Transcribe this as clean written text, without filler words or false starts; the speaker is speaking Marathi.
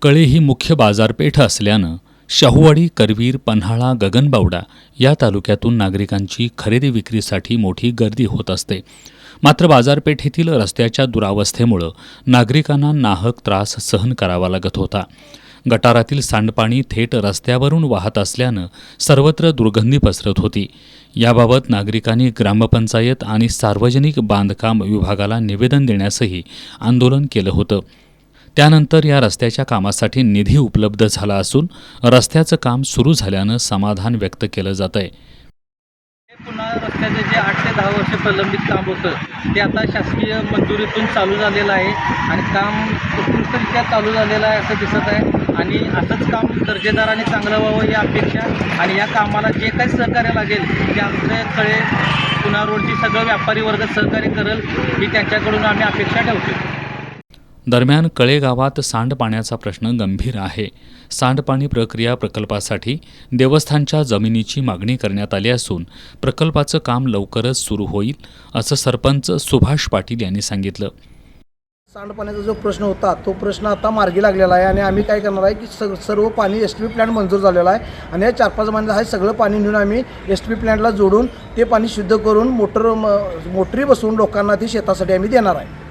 कळे ही मुख्य बाजारपेठ असल्यानं शाहूवाडी, करवीर, पन्हाळा, गगनबावडा या तालुक्यातून नागरिकांची खरेदी विक्रीसाठी मोठी गर्दी होत असते. मात्र बाजारपेठेतील रस्त्याच्या दुरावस्थेमुळे नागरिकांना नाहक त्रास सहन करावा लागत होता. गटारातील सांडपाणी थेट रस्त्यावरून वाहत असल्यानं सर्वत्र दुर्गंधी पसरत होती. याबाबत नागरिकांनी ग्रामपंचायत आणि सार्वजनिक बांधकाम विभागाला निवेदन देण्यासही आंदोलन केलं होतं. त्यानंतर या रस्त्याच्या कामासाठी निधी उपलब्ध झाला असून रस्त्याचं काम सुरू झाल्यानं समाधान व्यक्त केलं जात आहे. पुन्हा रस्त्याचं जे 8 ते 10 वर्ष प्रलंबित काम होतं ते आता शासकीय मंजुरीतून चालू झालेलं आहे आणि काम उत्कृष्टरित्या चालू झालेलं आहे असं दिसत आहे. आणि असंच काम दर्जेदार आणि चांगलं व्हावं ही अपेक्षा. आणि या कामाला जे काही सहकार्य लागेल ते आमचे कळे पुन्हा रोडची सगळं व्यापारी वर्ग सहकार्य करेल ही त्यांच्याकडून आम्ही अपेक्षा ठेवतो. दरम्यान कळे गावात सांडपाण्याचा प्रश्न गंभीर आहे. सांडपाणी प्रक्रिया प्रकल्पासाठी देवस्थानच्या जमिनीची मागणी करण्यात आली असून प्रकल्पाचं काम लवकरच सुरू होईल असं सरपंच सुभाष पाटील यांनी सांगितलं. सांडपाण्याचा जो प्रश्न होता तो प्रश्न आता मार्गी लागलेला आहे आणि आम्ही काय करणार आहे की सर्व पाणी एस-टी-पी प्लॅन्ट मंजूर झालेला आहे आणि या 4-5 महिन्यात हे सगळं पाणी नेऊन आम्ही एस-टी-पी प्लॅन्टला जोडून ते पाणी शुद्ध करून मोटरी बसवून लोकांना ती शेतासाठी आम्ही देणार आहे.